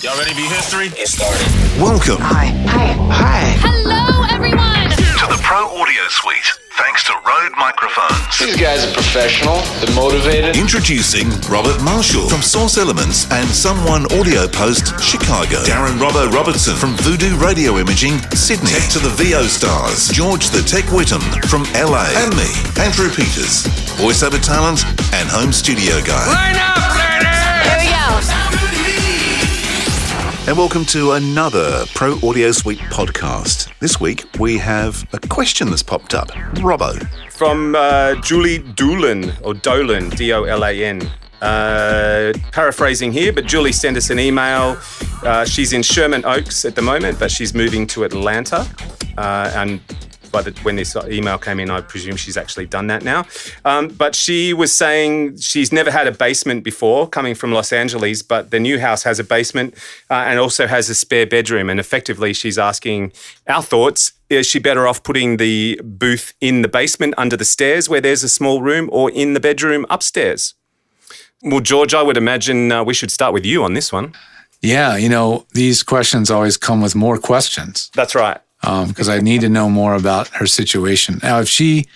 Y'all ready to be history? Get started. Welcome. Hi. Hello, everyone. To the Pro Audio Suite, thanks to RØDE microphones. These guys are professional. They're motivated. Introducing Robert Marshall from Source Elements and Someone Audio Post, Chicago. Darren Robbo Robertson from Voodoo Radio Imaging, Sydney. Tech to the VO stars, George the Tech Whittam from LA. And me, Andrew Peters, voiceover talent and home studio guy. Line up, ladies! Here we go. And welcome to another Pro Audio Suite podcast. This week we have a question that's popped up. Robbo. From Julie Dolan, or Dolan, D-O-L-A-N. Paraphrasing here, but Julie sent us an email. She's in Sherman Oaks at the moment, but she's moving to Atlanta. And when this email came in, I presume she's actually done that now. But she was saying she's never had a basement before, coming from Los Angeles, but the new house has a basement and also has a spare bedroom. And effectively, she's asking our thoughts. Is she better off putting the booth in the basement under the stairs where there's a small room, or in the bedroom upstairs? Well, George, I would imagine we should start with you on this one. Yeah, these questions always come with more questions. That's right. Because I need to know more about her situation. Now, if she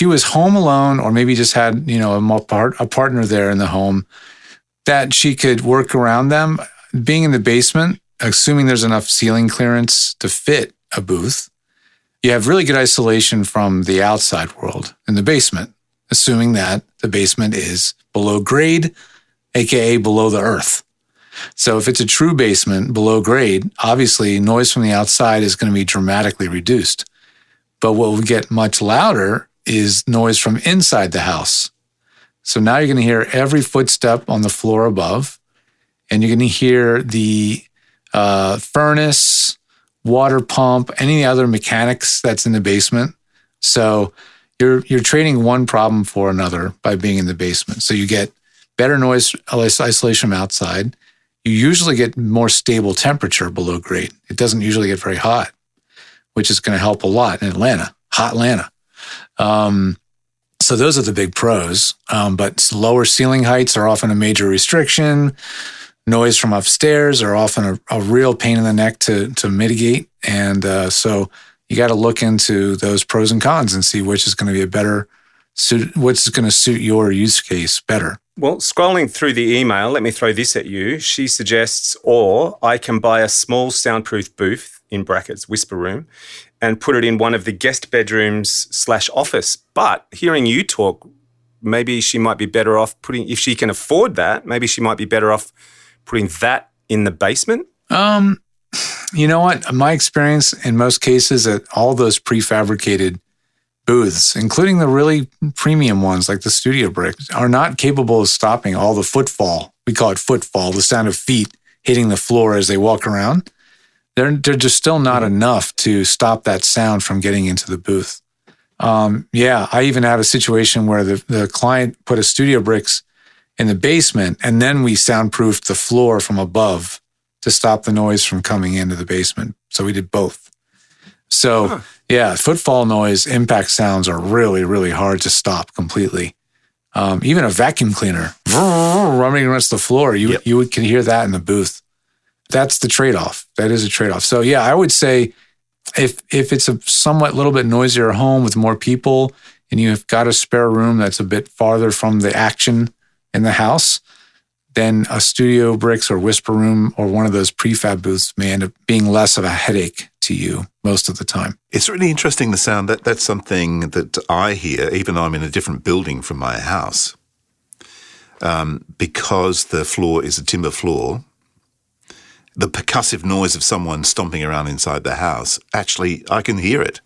was home alone, or maybe just had a partner there in the home, that she could work around them. Being in the basement, assuming there's enough ceiling clearance to fit a booth, you have really good isolation from the outside world in the basement, assuming that the basement is below grade, aka below the earth. So if it's a true basement below grade, obviously noise from the outside is going to be dramatically reduced. But what will get much louder is noise from inside the house. So now you're going to hear every footstep on the floor above, and you're going to hear the furnace, water pump, any other mechanics that's in the basement. So you're trading one problem for another by being in the basement. So you get better noise isolation from outside. You usually get more stable temperature below grade. It doesn't usually get very hot, which is going to help a lot in Atlanta, hot Atlanta. So those are the big pros. But lower ceiling heights are often a major restriction. Noise from upstairs are often a real pain in the neck to mitigate. And so you got to look into those pros and cons and see which is going to be a better suit, what's going to suit your use case better. Well, scrolling through the email, let me throw this at you. She suggests, or I can buy a small soundproof booth, in brackets, whisper room, and put it in one of the guest bedrooms / office. But hearing you talk, maybe she might be better off if she can afford that, maybe she might be better off putting that in the basement. You know what? My experience in most cases at all those prefabricated booths, including the really premium ones like the studio bricks, are not capable of stopping all the footfall. We call it footfall, the sound of feet hitting the floor as they walk around. They're just still not enough to stop that sound from getting into the booth. I even had a situation where the client put a studio bricks in the basement, and then we soundproofed the floor from above to stop the noise from coming into the basement. So we did both. So, footfall noise, impact sounds are really, really hard to stop completely. Even a vacuum cleaner running against the floor, you can hear that in the booth. That's the trade-off. That is a trade-off. So, I would say if it's a somewhat little bit noisier home with more people and you've got a spare room that's a bit farther from the action in the house, then a studio bricks or whisper room or one of those prefab booths may end up being less of a headache to you most of the time. It's really interesting, the sound. That's something that I hear, even though I'm in a different building from my house. Because the floor is a timber floor, the percussive noise of someone stomping around inside the house, actually, I can hear it.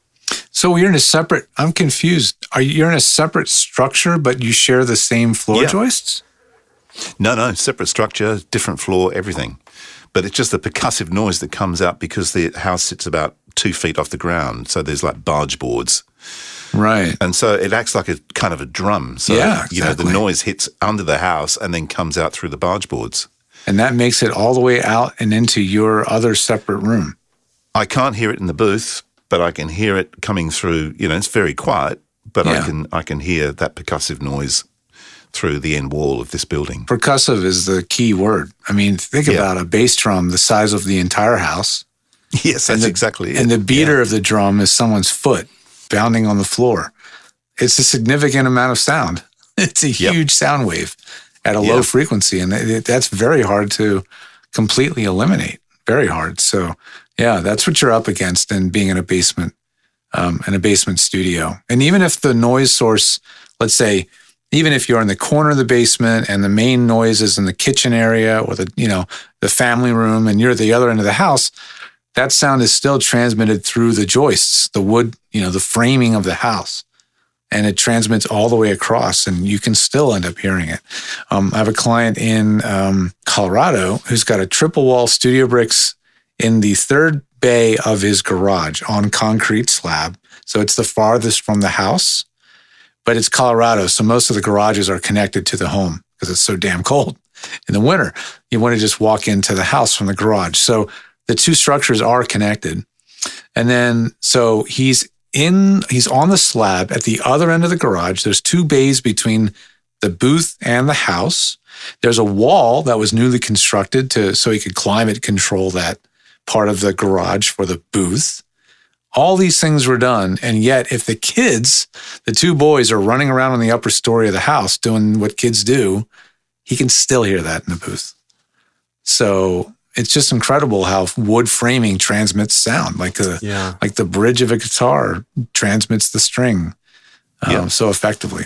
So I'm confused. You're in a separate structure, but you share the same floor joists? No, separate structure, different floor, everything. But it's just the percussive noise that comes out because the house sits about 2 feet off the ground. So there's like barge boards. Right. And so it acts like a kind of a drum. So, exactly. The noise hits under the house and then comes out through the barge boards. And that makes it all the way out and into your other separate room. I can't hear it in the booth, but I can hear it coming through. It's very quiet, but I can hear that percussive noise through the end wall of this building. Percussive is the key word. I mean, think about a bass drum the size of the entire house. Yes, that's exactly it. And the beater of the drum is someone's foot bounding on the floor. It's a significant amount of sound. It's a huge sound wave at a low frequency, and that's very hard to completely eliminate. Very hard. So, yeah, that's what you're up against in being in a basement studio. And even if the noise source, let's say, even if you're in the corner of the basement and the main noise is in the kitchen area or the family room, and you're at the other end of the house, that sound is still transmitted through the joists, the wood, the framing of the house. And it transmits all the way across, and you can still end up hearing it. I have a client in Colorado who's got a triple wall studio bricks in the third bay of his garage on concrete slab. So it's the farthest from the house, but it's Colorado. So most of the garages are connected to the home because it's so damn cold in the winter. You want to just walk into the house from the garage. So the two structures are connected. And then, so he's on the slab at the other end of the garage. There's two bays between the booth and the house. There's a wall that was newly constructed so he could climate control that part of the garage for the booth. All these things were done. And yet if the kids, the two boys, are running around on the upper story of the house doing what kids do, he can still hear that in the booth. So it's just incredible how wood framing transmits sound, like the bridge of a guitar transmits the string so effectively.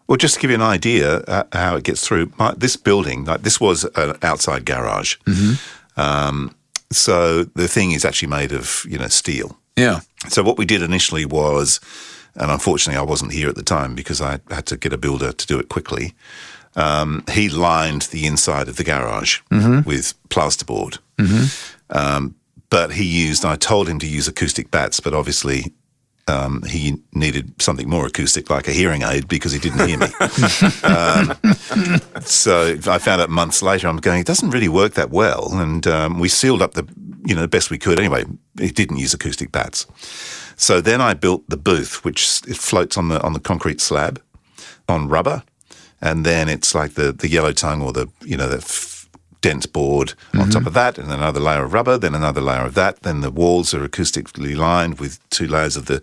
Well, just to give you an idea how it gets through, this building, this was an outside garage. Mm-hmm. So the thing is actually made of, steel. Yeah. So what we did initially was, and unfortunately I wasn't here at the time because I had to get a builder to do it quickly. He lined the inside of the garage with plasterboard. Mm-hmm. But I told him to use acoustic bats, but obviously he needed something more acoustic, like a hearing aid, because he didn't hear me. So I found out months later, I'm going, it doesn't really work that well. And we sealed up the best we could. Anyway, it didn't use acoustic bats. So then I built the booth, which it floats on the concrete slab on rubber. And then it's like the yellow tongue or the dense board on top of that, and another layer of rubber, then another layer of that. Then the walls are acoustically lined with 2 layers of the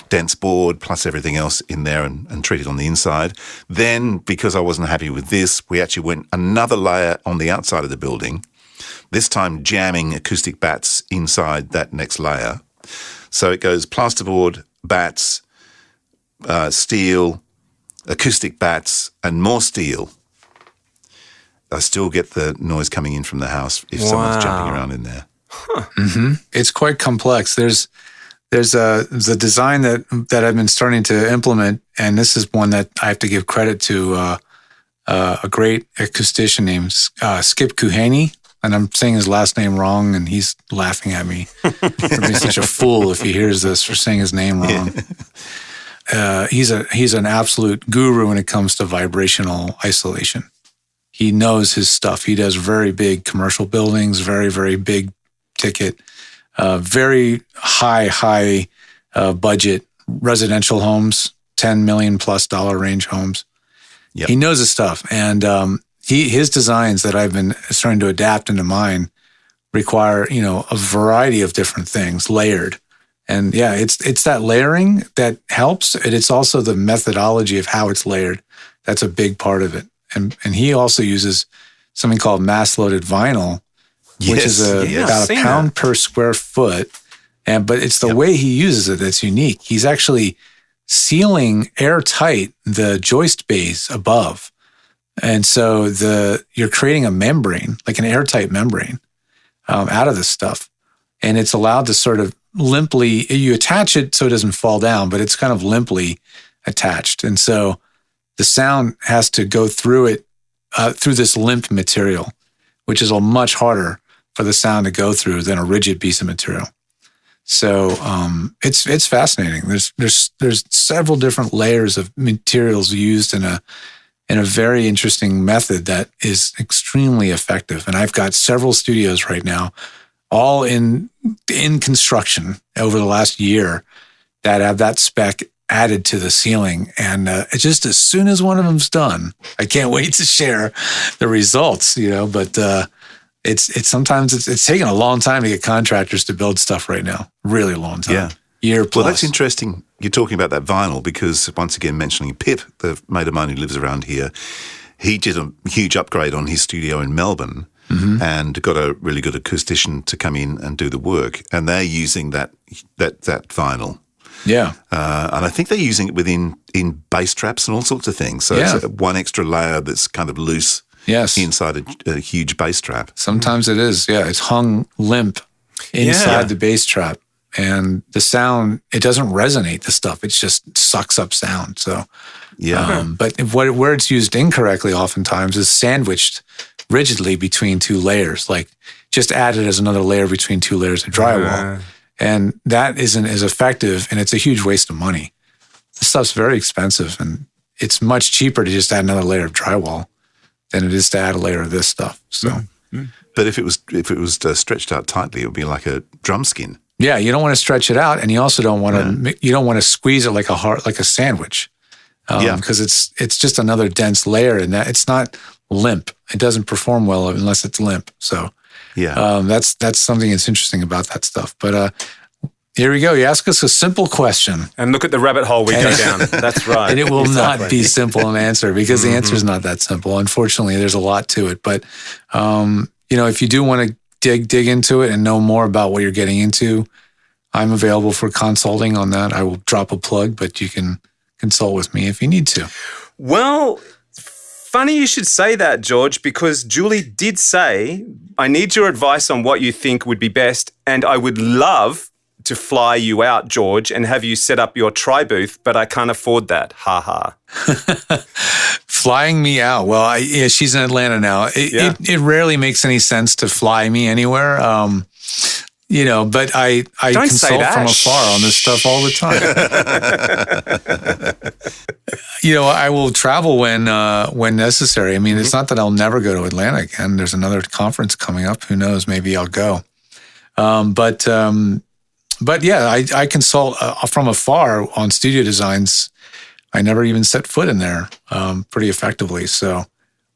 dense board plus everything else in there and treated on the inside. Then, because I wasn't happy with this, we actually went another layer on the outside of the building, this time jamming acoustic bats inside that next layer. So it goes plasterboard, bats, steel, acoustic bats, and more steel. I still get the noise coming in from the house if someone's jumping around in there. Huh. Mm-hmm. It's quite complex. There's a design that I've been starting to implement, and this is one that I have to give credit to a great acoustician named Skip Kuhaney, and I'm saying his last name wrong, and he's laughing at me for being such a fool if he hears this for saying his name wrong. He's an absolute guru when it comes to vibrational isolation. He knows his stuff. He does very big commercial buildings, very, very big ticket, very high budget residential homes, $10 million plus range homes. Yep. He knows his stuff. And his designs that I've been starting to adapt into mine require, a variety of different things layered. And yeah, it's that layering that helps. And it's also the methodology of how it's layered. That's a big part of it. And he also uses something called mass-loaded vinyl, which is about £1 per square foot. But it's the way he uses it that's unique. He's actually sealing airtight the joist bays above. And so you're creating a membrane, like an airtight membrane, out of this stuff. And it's allowed to sort of limply, you attach it so it doesn't fall down, but it's kind of limply attached. And so the sound has to go through it, through this limp material, which is much harder for the sound to go through than a rigid piece of material. So it's fascinating. There's several different layers of materials used in a very interesting method that is extremely effective. And I've got several studios right now, all in construction over the last year, that have that spec added to the ceiling. And it's just as soon as one of them's done, I can't wait to share the results, but it's sometimes it's taken a long time to get contractors to build stuff right now. Really long time. Yeah. Year plus. Well, that's interesting. You're talking about that vinyl because once again, mentioning Pip, the mate of mine who lives around here, he did a huge upgrade on his studio in Melbourne and got a really good acoustician to come in and do the work. And they're using that vinyl. Yeah. And I think they're using it in bass traps and all sorts of things. So it's one extra layer that's kind of loose inside a huge bass trap. Sometimes it is. Yeah. It's hung limp inside the bass trap. And the sound, it doesn't resonate, the stuff. It just sucks up sound. So, but where it's used incorrectly oftentimes is sandwiched rigidly between two layers, like just added as another layer between two layers of drywall. And that isn't as effective, and it's a huge waste of money. This stuff's very expensive, and it's much cheaper to just add another layer of drywall than it is to add a layer of this stuff. So, But if it was stretched out tightly, it would be like a drum skin. Yeah, you don't want to stretch it out, and you also don't want to. You don't want to squeeze it like a sandwich, because it's just another dense layer, and that it's not limp. It doesn't perform well unless it's limp. So, that's something that's interesting about that stuff. But here we go. You ask us a simple question, and look at the rabbit hole we go down. That's right, and it will not be simple an answer because the answer is not that simple. Unfortunately, there's a lot to it. But if you do want to dig into it and know more about what you're getting into, I'm available for consulting on that. I will drop a plug, but you can consult with me if you need to. Well, funny you should say that, George, because Julie did say, I need your advice on what you think would be best, and I would love to fly you out, George, and have you set up your tri-booth, but I can't afford that. Ha ha. Flying me out. Well, she's in Atlanta now. It rarely makes any sense to fly me anywhere. But I consult from afar on this stuff all the time. I will travel when necessary. I mean, it's not that I'll never go to Atlanta again. There's another conference coming up. Who knows? Maybe I'll go. But yeah, I consult from afar on studio designs. I never even set foot in there pretty effectively. So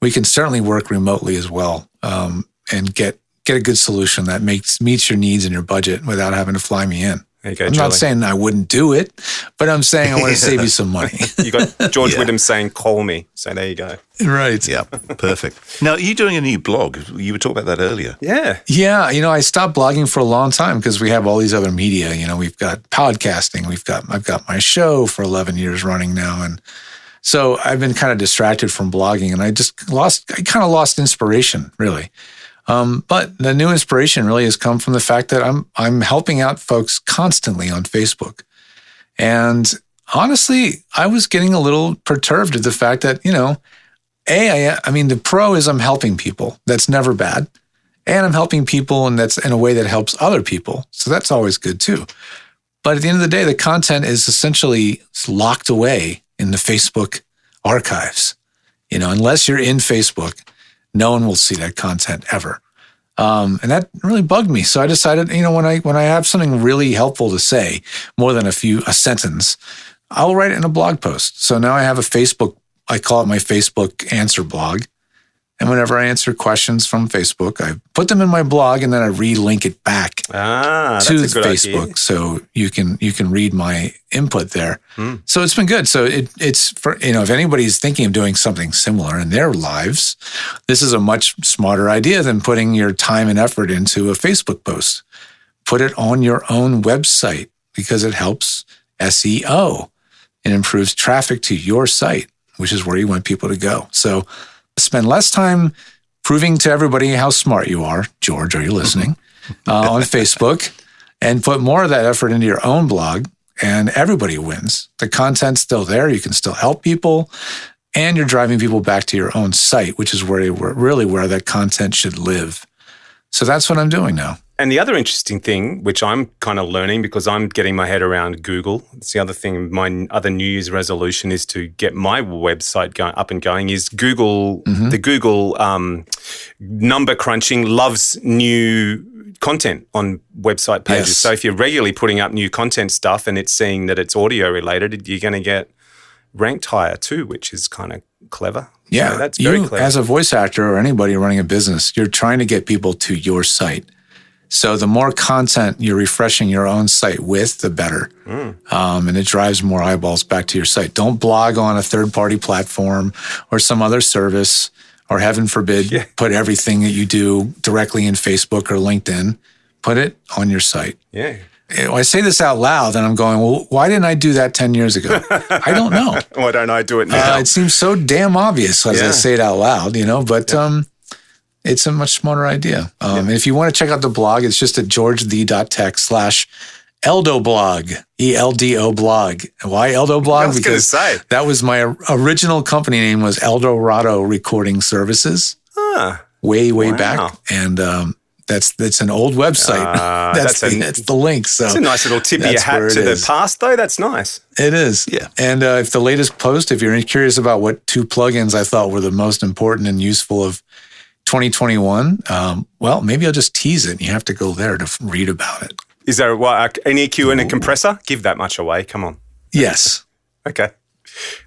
we can certainly work remotely as well and get a good solution that meets your needs and your budget without having to fly me in. There you go, I'm Julie. not saying I wouldn't do it, but I'm saying I want to save you some money. You got George Whittam saying, call me. So there you go. Right. Yeah, perfect. Now, are you doing a new blog? You were talking about that earlier. Yeah. Yeah, I stopped blogging for a long time because we have all these other media. We've got podcasting. I've got my show for 11 years running now. And so I've been kind of distracted from blogging, and I kind of lost inspiration, really. But the new inspiration really has come from the fact that I'm helping out folks constantly on Facebook. And honestly, I was getting a little perturbed at the fact that, I mean, the pro is I'm helping people. That's never bad. And I'm helping people, and that's in a way that helps other people. So that's always good too. But at the end of the day, the content is essentially locked away in the Facebook archives. Unless you're in Facebook, no one will see that content ever. And that really bugged me. So I decided, when I have something really helpful to say, more than a sentence, I'll write it in a blog post. So now I have I call it my Facebook answer blog. And whenever I answer questions from Facebook, I put them in my blog, and then I relink it back to Facebook, idea. So you can read my input there. So it's been good. So it's for if anybody's thinking of doing something similar in their lives, this is a much smarter idea than putting your time and effort into a Facebook post. Put it on your own website because it helps SEO and improves traffic to your site, which is where you want people to go. So spend less time proving to everybody how smart you are, George, are you listening, on Facebook, and put more of that effort into your own blog, and everybody wins. The content's still there. You can still help people, and you're driving people back to your own site, which is where that content should live. So that's what I'm doing now. And the other interesting thing, which I'm kind of learning because I'm getting my head around Google, it's the other thing, my other New Year's resolution is to get my website up and going, is Google, the Google number crunching loves new content on website pages. Yes. So if you're regularly putting up new content stuff and it's seeing that it's audio related, you're going to get ranked higher too, which is kind of clever. Yeah, So that's very clever. As a voice actor or anybody running a business, you're trying to get people to your site. So the more content you're refreshing your own site with, the better. And it drives more eyeballs back to your site. Don't blog on a third-party platform or some other service, or heaven forbid, put everything that you do directly in Facebook or LinkedIn. Put it on your site. Yeah. I say this out loud and I'm going, well, why didn't I do that 10 years ago? I don't know. Why don't I do it now? It seems so damn obvious as I say it out loud, but it's a much smarter idea. And if you want to check out the blog, it's just at georgethe.tech/eldoblog, ELDO blog. Why Eldo blog? I was going to say. That was my original company name was Eldorado Recording Services. Way back. And that's an old website. That's the link. So it's a nice little tip of your hat to the past, though. That's nice. It is. Yeah. And if the latest post, if you're curious about what 2 plugins I thought were the most important and useful of 2021, well, maybe I'll just tease it and you have to go there to read about it. Is there an EQ and a compressor? Give that much away. Come on. Yes. Okay.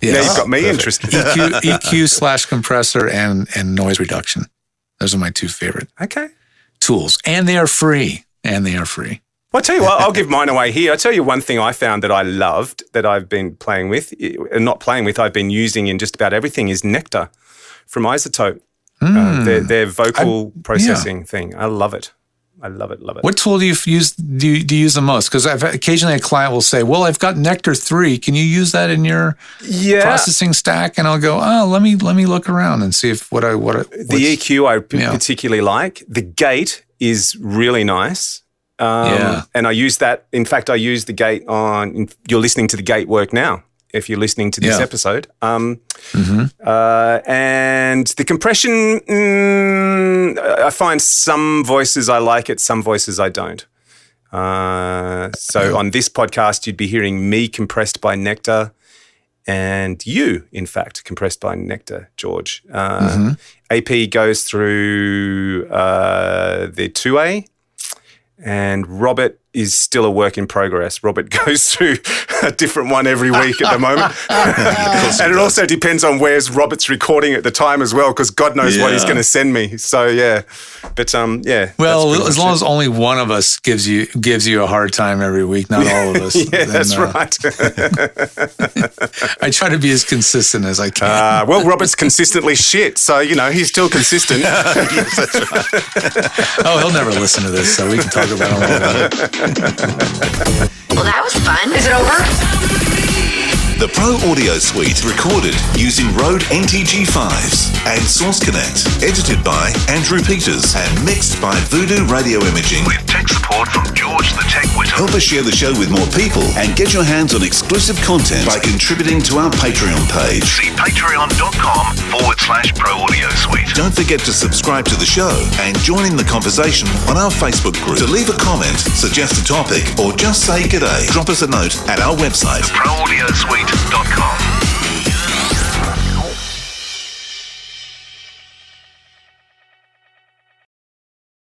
Yes. Now you've got me interested. EQ/compressor and noise reduction. Those are my 2 favorite tools. And they are free. Well, I'll tell you what, I'll give mine away here. I'll tell you one thing I found that I loved that I've been playing with, I've been using in just about everything is Nectar from Isotope. Their vocal processing thing. I love it. What tool do you use? Do you use the most? Because occasionally a client will say, "Well, I've got Nectar 3. Can you use that in your processing stack?" And I'll go, "Oh, let me look around and see if the EQ I particularly like. The gate is really nice, and I use that. In fact, I use the gate on. You're listening to the gate work now. If you're listening to this episode. And the compression, I find some voices I like it, some voices I don't. So on this podcast, you'd be hearing me compressed by Nectar and you, in fact, compressed by Nectar, George. AP goes through the 2A. And Robert is still a work in progress. Robert goes through a different one every week at the moment. And it also depends on where's Robert's recording at the time as well, because God knows what he's going to send me. So, But, Well, as long as only one of us gives you a hard time every week, not all of us. That's right. I try to be as consistent as I can. Well, Robert's consistently shit, so, he's still consistent. Yes, that's right. Oh, he'll never listen to this, so we can talk about him all about it. Well, that was fun. Is it over? The Pro Audio Suite recorded using Rode NTG5s and Source Connect. Edited by Andrew Peters and mixed by Voodoo Radio Imaging. With tech support from George the Tech Whittam. Help us share the show with more people and get your hands on exclusive content by contributing to our Patreon page. See patreon.com/Pro Audio Suite. Don't forget to subscribe to the show and join in the conversation on our Facebook group. To leave a comment, suggest a topic, or just say g'day, drop us a note at our website, proaudiosuite.com.